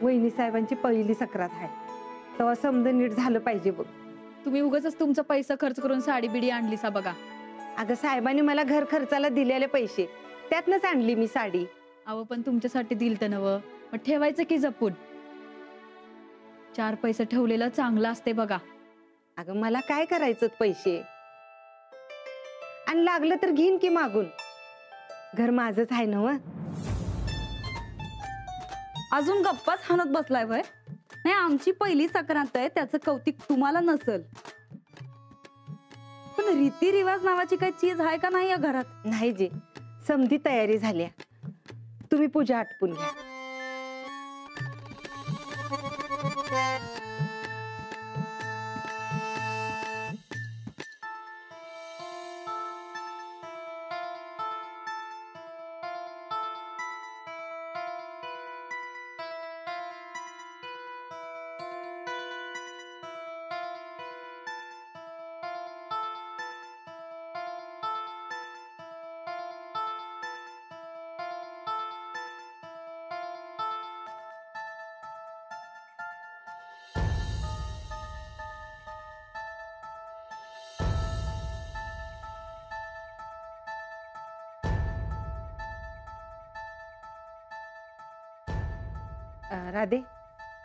वहिनी साहेबांची पहिली सक्रात आहे, तेव्हा समजा नीट झालं पाहिजे बघ. तुम्ही उगाच तुमचा पैसा खर्च करून साडी बिडी आणली सा बघा. अगं साहेबांनी मला घर खर्चाला दिलेले पैसे, त्यातनच आणली मी साडी. अहो पण तुमच्यासाठी दिल तर नव, मग ठेवायचं की जपून. 4 पैसे ठेवलेलं चांगलं असते बघा. अगं मला काय करायचं पैसे, आणि लागलं तर घेईन की मागून. घर माझंच आहे ना. अजून गप्पाच हाणत बसलाय वय. नाही, आमची पहिली सक्रांत आहे, त्याचं कौतिक तुम्हाला नसल. पण रीतिरिवाज नावाची काही चीज आहे का नाही या घरात? नाही जी, समधी तयारी झाली. तुम्ही पूजा आटपून घ्या. राधे,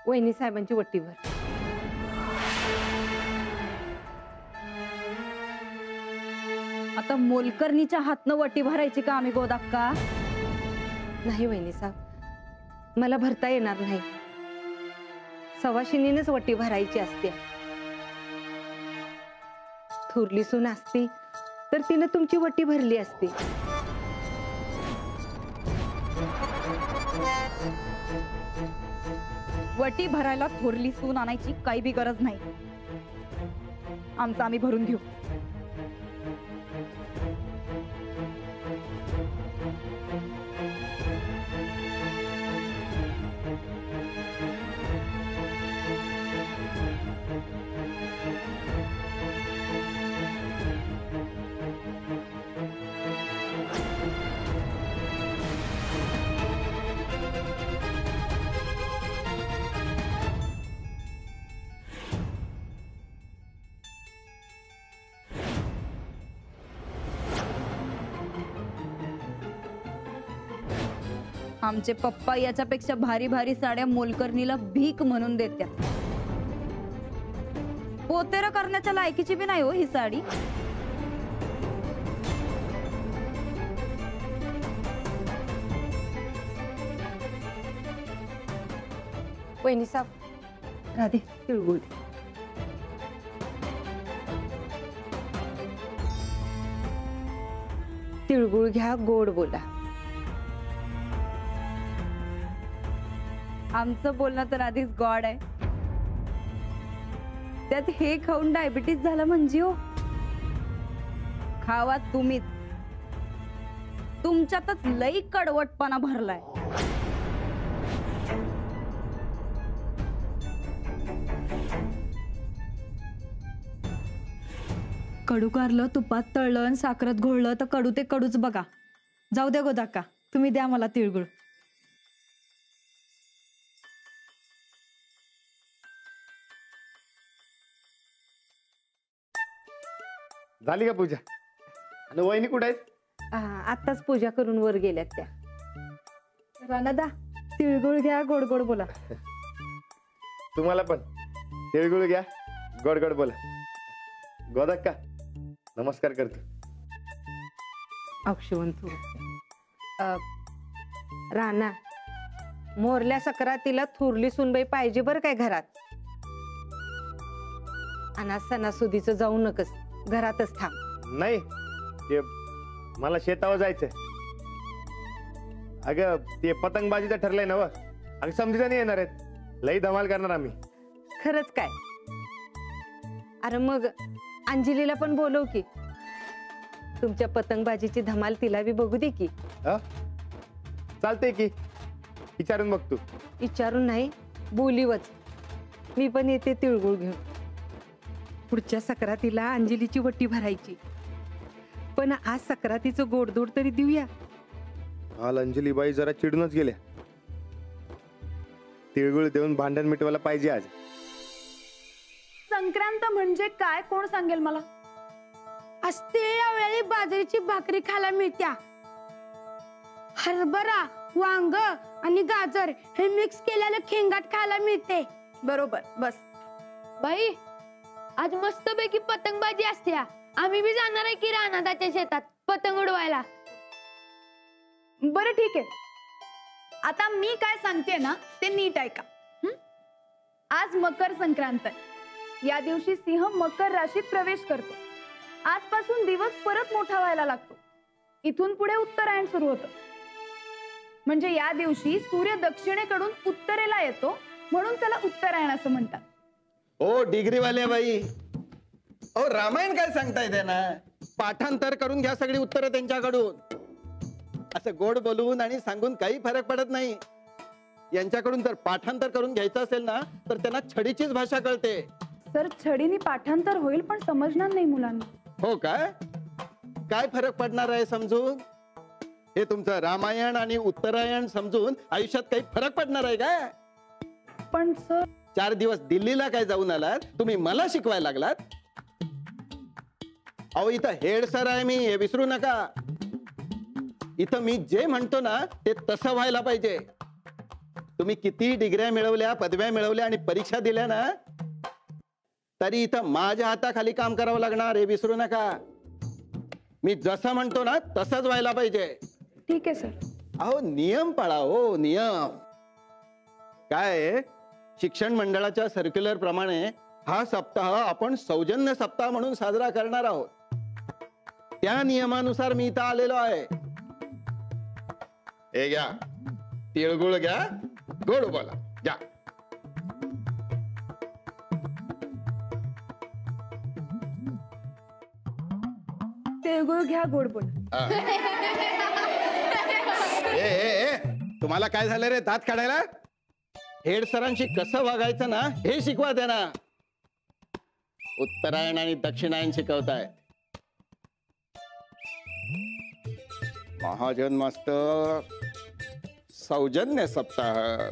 वहिनी साहेबांची वटी भर. आता मोलकर्णीच्या हातनं वटी भरायची का आम्ही गोदाक्का? नाही वहिनी साहेब, मला भरता येणार नाही. सवाशिनीनेच वटी भरायची असते. थोरली सून असती तर तिने तुमची वटी भरली असती. वटी भरायला थोरली सून आणायची काही बी गरज नाही. आमचं आम्ही भरून घेऊ. आमचे पप्पा याच्यापेक्षा भारी भारी साड्या मोलकर्णीला भीक म्हणून देत्या. पोतेर करण्याच्या लायकीची बी नाही हो ही साडी. वहिनी साहेब, राधे तिळगुळ. तिळगुळ घ्या, गोड बोला. आमचं बोलणं तर आधीच गॉड आहे, त्यात हे खाऊन डायबिटीज झालं म्हणजे हो. खावा तुम्हीच, तुमच्यातच लई कडवटपणा भरलाय. कडू कारलं, तुपात तळलं, साखरात घोळलं तर कडू ते कडूच बघा. जाऊ द्या गोदाक्का, तुम्ही द्या मला तिळगुळ. झाली का पूजा? आणि वहिनी कुठे आहेत? आताच पूजा करून वर गेल्यात त्या. राणादा, तिळगुळ घ्या, गोड गोड बोला. तुम्हाला पण तिळगुळ घ्या, गोड गोड बोला. गोदाक्का, नमस्कार करतो. अक्षवंतू. राणा, मोरल्या सक्रातीला थोरली सुनबाई पाहिजे बरं काय घरात. आणि सणासुदीचं जाऊ नकस, घरातच थांब. नाही, ते मला शेतावर जायचंय. अगं ते पतंगबाजीचं ठरलंय ना व. अगं समजीचा नाही येणार आहेत, लई धमाल करणार आम्ही. खरंच काय? अरे मग अंजलीला पण बोलव की, तुमच्या पतंगबाजीची धमाल तिला बी बघू दे की. चालतंय की, विचारून बघ तू. विचारून नाही, बोलीवच. मी पण येते तिळगुळ घेऊन. पुढच्या सक्रातीला अंजलीची वटी भरायची, पण आज सक्रातीचं गोडधोड तरी देऊया. काल अंजलीबाई जरा चिडूनच गेल्या. तिळगुळ देऊन भांडण मिटवायला पाहिजे आज. संक्रांत म्हणजे काय कोण सांगेल मला? असते यावेळी बाजरीची भाकरी खायला मिळत्या. हरभरा, वांग आणि गाजर हे मिक्स केलेलं खेंगाट खायला मिळते. बरोबर, बस. बाई, आज मस्तपैकी पतंगबाजी असत्या. आम्ही बी जाणार आहे की रानादाच्या शेतात पतंग उडवायला. बरं ठीक आहे. आता मी काय सांगते ना ते नीट ऐका. आज मकर संक्रांत आहे. या दिवशी सिंह मकर राशीत प्रवेश करतो. आजपासून दिवस परत मोठा व्हायला लागतो. इथून पुढे उत्तरायण सुरू होतं. म्हणजे या दिवशी सूर्य दक्षिणेकडून उत्तरेला येतो, म्हणून त्याला उत्तरायण असं म्हणतात. ओ डिग्रीवाले बाई, ओ रामायण काय सांगताय त्यांना? पाठांतर करून घ्या सगळी उत्तरं त्यांच्याकडून. असं गोड बोलून आणि सांगून काही फरक पडत नाही. यांच्याकडून जर पाठांतर करून घ्यायचं असेल ना तर त्यांना छडीचीच भाषा कळते. सर, छडीने पाठांतर होईल पण समजणार नाही मुलांना. हो काय? काय फरक पडणार आहे समजून? हे तुमचं रामायण आणि उत्तरायण समजून आयुष्यात काही फरक पडणार आहे काय? पण सर, 4 दिवस दिल्लीला काय जाऊन आलात तुम्ही, मला शिकवायला लागलात? अहो इथं हेड सर आहे मी, हे विसरू नका. इथं मी जे म्हणतो ना ते तसं व्हायला पाहिजे. तुम्ही किती डिग्र्या मिळवल्या, पदव्या मिळवल्या आणि परीक्षा दिल्या ना, तरी इथं माझ्या हाताखाली काम करावं लागणार, हे विसरू नका. मी जसं म्हणतो ना तसंच व्हायला पाहिजे. ठीक आहे सर. अहो नियम पाळा हो, नियम. काय शिक्षण मंडळाच्या सर्क्युलर प्रमाणे हा सप्ताह आपण सौजन्य सप्ताह म्हणून साजरा करणार आहोत. त्या नियमानुसार मी इथं आलेलो आहे. हे घ्या तिळगुळ, घ्या, गोड बोला, घ्या. तिळगुळ घ्या, गोड बोल. तुम्हाला काय झालं रे दात काढायला? हेड सरांशी कसं वागायचं ना हे शिकवा त्यांना. उत्तरायण आणि दक्षिणायन शिकवताय. महाजन मास्तर, सौजन्य सप्ताह.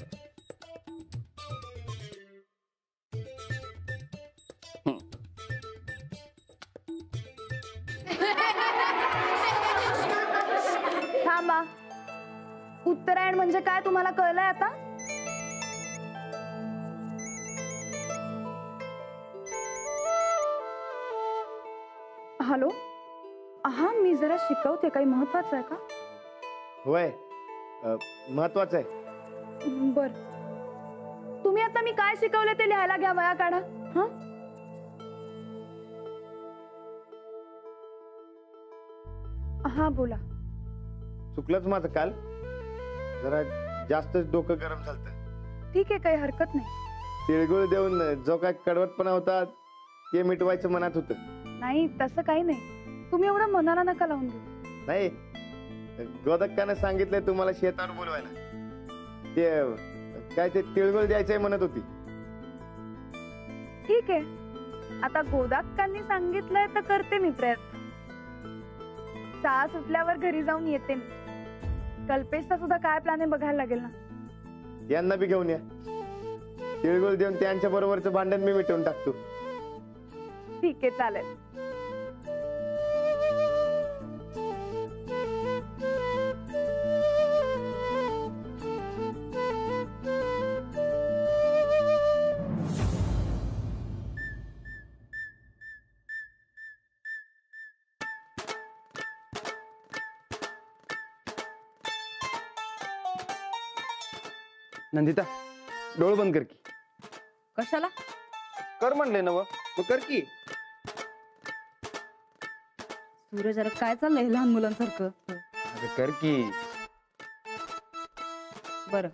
थांबा. उत्तरायण म्हणजे काय तुम्हाला कळलंय आता? हॅलो, हा मी जरा शिकवते. काही महत्वाचं आहे का? होय, महत्वाचं आहे. बर, तुम्ही आता मी काय शिकवले ते लिहायला घ्या, वया काढा. हा बोला. चुकलंच माझं काल, जरा जास्तच डोकं गरम झालं. ठीक आहे, काही हरकत नाही. तिळगुळ देऊन जो काय कडवटपणा होता ते मिटवायचं मनात होतं. नाही, तसं काही नाही. तुम्ही एवढं मनाला नका लावून घेऊ. नाही, गोदक्कानं सांगितलंय तुम्हाला शेतावर बोलवायला. ते काय ते तिळगुळ द्यायचंय म्हणत होती. ठीक आहे, आता गोदाक्कांनी सांगितलंय तर करते मी प्रयत्न. शाळा सुटल्यावर घरी जाऊन येते मी. कल्पेशचा सुद्धा काय प्लॅन आहे बघायला लागेल ना. यांना बी घेऊन या. तिळगुळ देऊन त्यांच्या बरोबरचं भांडण मी मिटवून टाकतो. ठीक आहे, चालेल. नंदिता, डोळ बंद कर की. कशाला? कर म्हणले ना, मग कर की. सूरज, जरा काय चाललंय लहान मुलांसारखं? अगं कर की. बरं.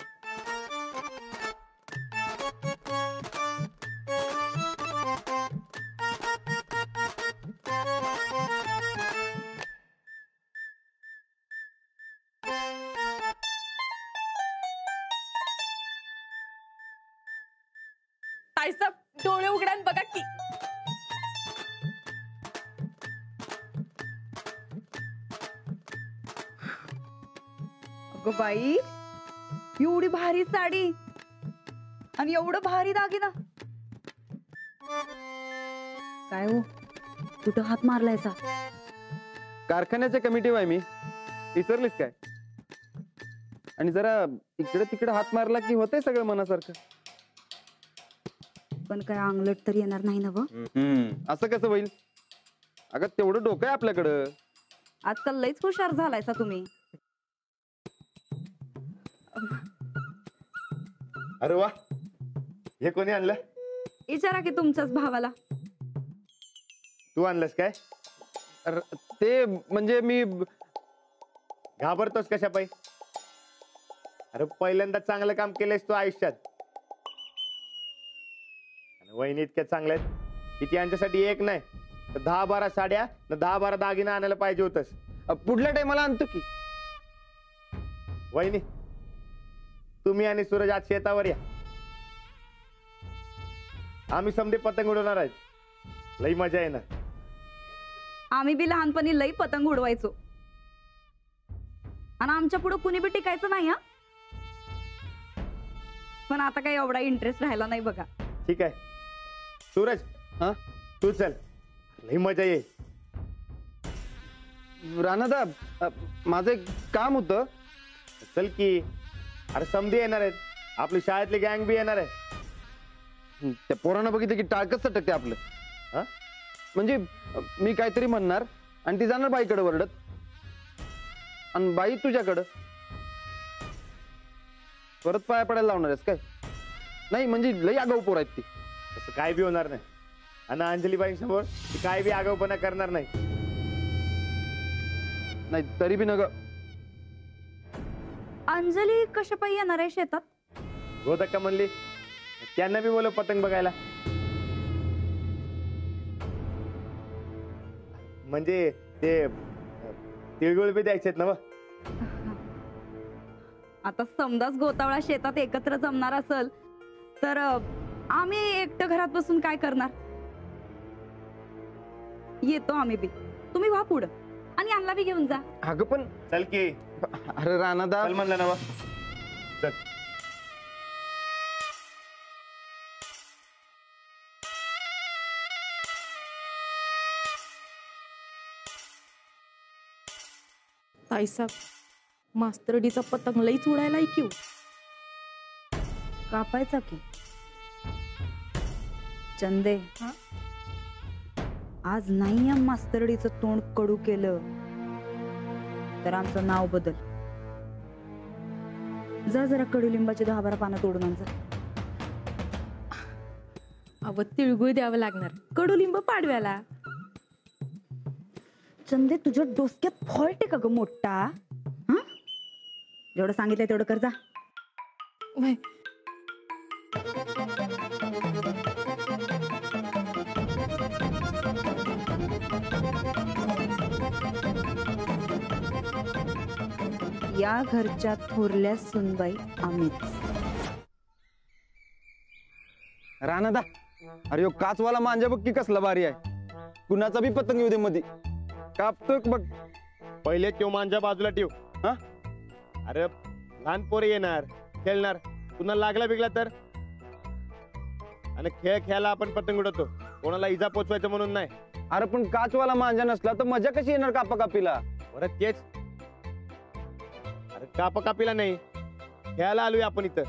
ताईसाहेब, डोळे उघडा आणि बघा की. अगं बाई, एवढी भारी साडी आणि एवढं भारी दागिना. काय हो, कुठं हात मारलायचा? कारखान्याच्या कमिटी आहे मी, विसरलीस काय? आणि जरा इकडे तिकडे हात मारला की होतंय सगळं मनासारखं. पण काय अंगलट तर येणार नाही ना व? असं कसं होईल? अगं तेवढं डोकं आहे आपल्याकडं. आजकाल लईच हुशार झालायसा तुम्ही. अरे वा, हे कोणी आणलं? विचारा की तुमच्याच भावाला. तू आणलंस काय? ते म्हणजे मी घाबरतोस कशा पायी? अरे पहिल्यांदा चांगलं काम केलंयस तू आयुष्यात. आणि वहिनी इतक्या चांगल्या आहेत की यांच्यासाठी एक नाही तर 10-12 साड्या न 10-12 दागिना आणायला पाहिजे होतस. पुढल्या टायमाला आणतो की. वहिनी, तुम्ही आणि सूरज आज शेतावर या. आम्ही समधे पतंग उडवणार आहेत. लई मजा येणार. आम्ही बी लहानपणी लई पतंग उडवायचो आणि आमच्या पुढे कुणी बी टिकायचं नाही. हा, पण आता काही एवढा इंटरेस्ट राहिला नाही बघा. ठीक आहे सूरज, हा तू चल, लई मजा येईल. राणादा, माझं एक काम होतं. चल की. अरे समधी येणार आहेत, आपली शाळेतली गँग बी येणार आहे. त्या पोरांना बघितलं की टाळकच सटकते आपलं. हा? म्हणजे मी काहीतरी म्हणणार आणि ती जाणार बाईकडे वरडत, आणि बाई तुझ्याकडं परत पाया पडायला लावणार आहेस काय? नाही म्हणजे लई आगाऊ पोर आहेत ती. तसं काय बी होणार नाही. आणि अंजलीबाई समोर ती काय बी आगाऊपणा करणार नाही. नाही तरी बी नग. अंजली कशा पायी येणार आहे शेतात? गोदक्का म्हणली त्यांना बी बोलव पतंग बघायला. म्हणजे ते तिळगुळ बी द्यायचेत ना. आता समजाच गोतावळा शेतात एकत्र जमणार असेल तर आम्ही एकटं घरात बसून काय करणार? येतो आम्ही बी. तुम्ही व्हा पुढं आणि यांना बी घेऊन जा. अगं पण चल की. अरे राणादा, चल म्हणलं ना. चल. ताईसाहेब, मास्तरडीचा पतंग लईच उडायला की. कापायचा की. चंदे, आज नाही या मास्तरडीचं तोंड कडू केलं तर आमचं नाव बदल. जा जरा कडुलिंबाची 10-12 पानं तोडून आण जा. अव तिळगुळ द्यावं लागणार, कडुलिंब पाडव्याला. चंदे, तुझ्या डोसक्यात फॉल्ट आहे का ग मोठा? हा, जेवढं सांगितलंय तेवढं कर जा. वय. या घरच्या थोरल्या सुनबाई आम्हीच. राणादा, अरे यो काचवाला मांजा बघ की कसला भारी आहे. कुणाचा बी पतंग येऊ दे मध्ये कापतोय बघ. पहिले तो मांजा बाजूला ठेव. हा, अरे लहान पोरे येणार, खेळणार, पुन्हा लागला बिगला तर. आणि खेळ खेळायला आपण पतंग उडवतो, कोणाला इजा पोचवायचं म्हणून नाही. अरे पण काचवाला मांजा नसला तर मजा कशी येणार कापा कापीला? बरं तेच. अरे कापा कापीला नाही, खेळायला आलोय आपण इथं.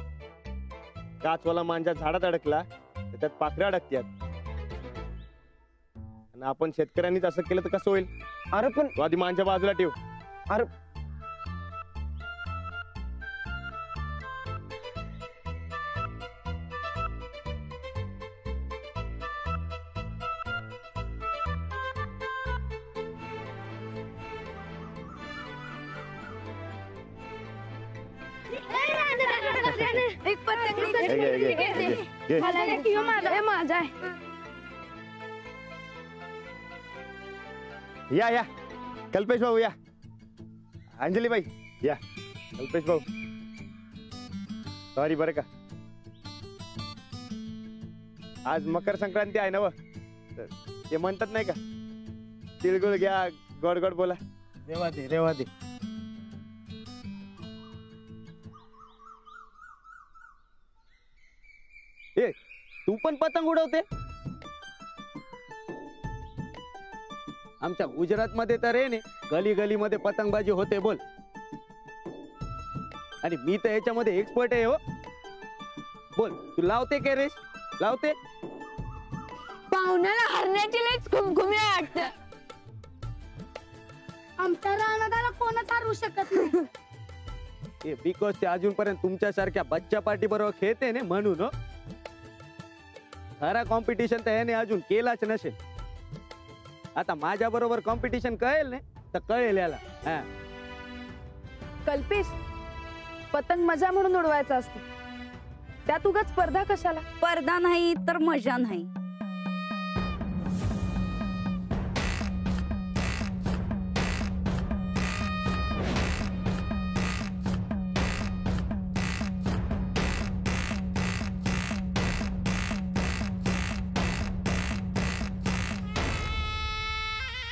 काचवाला मांजा झाडात अडकला तर त्यात पाखऱ्या अडकत्यात. आणि आपण शेतकऱ्यांनीच असं केलं तर कसं होईल? अरे पण तू आधी मांजा बाजूला ठेव. अरे एक पतंग घे. माझा आहे. या कल्पेश भाऊ, या अंजली बाई, या कल्पेश भाऊ. सॉरी बरं का, आज मकर संक्रांती आहे ना व. ते म्हणतात नाही का, तिळगुळ घ्या, गोड गोड बोला. रेवा दे. ए तू पण पतंग उडवते? आमच्या गुजरात मध्ये तर आहे गली गली मध्ये पतंगबाजी होते बोल. आणि मी तर याच्यामध्ये एक्सपर्ट आहे हो. बोल तू लावते का रेस? लावते? पाहुण्याला हरण्याची लईच खुमखुमी वाटत. आमच्या रानादाला कोणच हारू शकत नाही. ए बिकॉज ते अजूनपर्यंत तुमच्यासारख्या बच्चा पार्टी बरोबर खेळते ने म्हणून. खरा कॉम्पिटिशन तर याने अजून केलाच नसेल. आता माझ्या बरोबर कॉम्पिटिशन कळेल ने तर कळेल याला. हा कल्पेश, पतंग मजा म्हणून उडवायचा असतो, त्यात उगाच स्पर्धा कशाला? स्पर्धा नाही तर मजा नाही.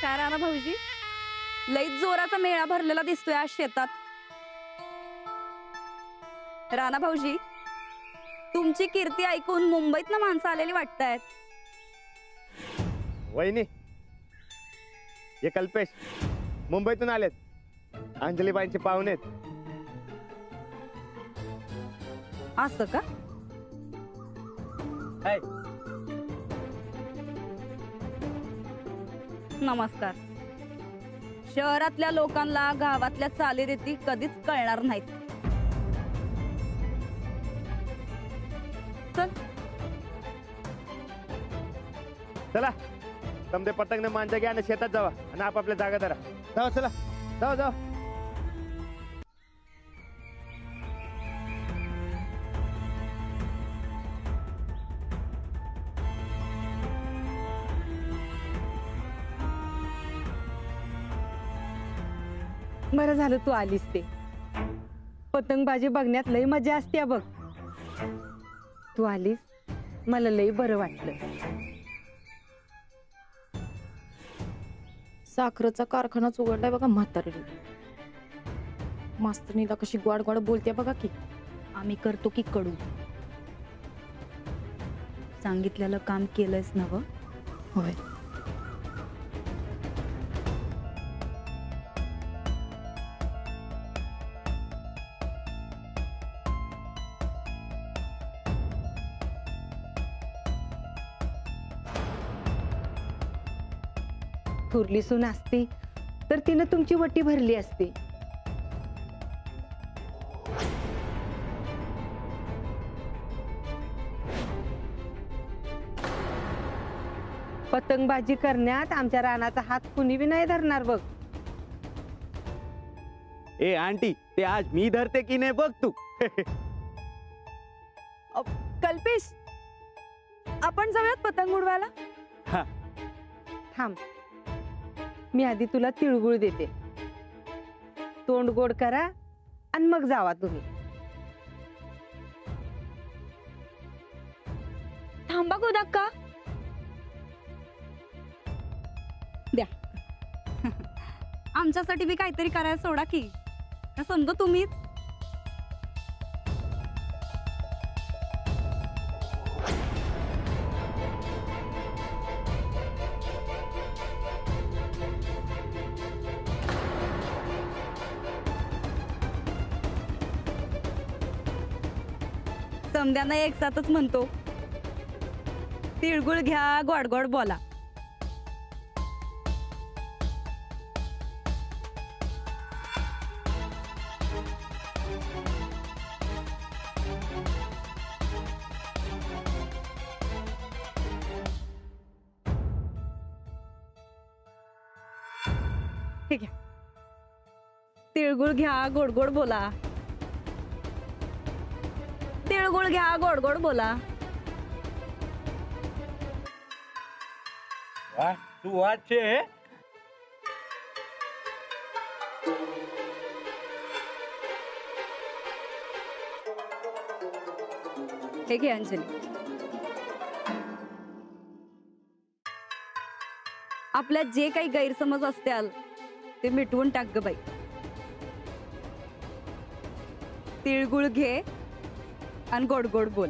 काय राणा भाऊजी, लईच जोराचा मेळा भरलेला दिसतोय आज शेतात. राणा भाऊजी, तुमची कीर्ती ऐकून मुंबईत माणसं आलेली वाटतायत. वहिनी, हे कल्पेश मुंबईतून आलेत. अंजलीबाईंचे पाहुणे आहेत. असं का? हाय. नमस्कार. शहरातल्या लोकांना गावातल्या चालीरीती कधीच कळणार नाहीत. चल चला समजे पतंग ने मांजा घ्या आणि शेतात जावा आणि आपापल्या जागा धरा. जावा चला, जावा जावा. बरं झालं तू आलीस. ते पतंगबाजी बघण्यात लई मजा असते बघ. तू आलीस, मला लई बरं वाटलं. साखरेचा कारखानाच उघडलाय बघा म्हातारी. मास्तनीला कशी गोड गोड बोलते बघा की. आम्ही करतो की कडू. सांगितलेलं काम केलंयस ना व? होय. थोरली सून असती तर तिनं तुमची वटी भरली असती. पतंगबाजी करण्यात आमच्या रानाचा हात कुणी बी नाही धरणार बघ. ए आंटी, ते आज मी धरते की नाही बघ तू. कल्पेश, आपण जाऊयात पतंग उडवायला. हा थांब, मी आधी तुला तिळगुळ देते. तोंड गोड करा आणि मग जावा तुम्ही. थांबा गोदाक्का. द्या. आमच्यासाठी बी काहीतरी करायला सोडा की. का समजा तुम्हीच. समद्यांना एक साथच म्हणतो, तिळगुळ घ्या, गोड गोड बोला. ठीक आहे. तिळगुळ घ्या, गोड गोड बोला. तिळगुळ घ्या, गोड गोड बोला. वाह, तू वाचे. हे घे अंजली. आपल्यात जे काही गैरसमज असतील ते मिटवून टाक ग बाई. तिळगुळ घे आणि गोड गोड बोल.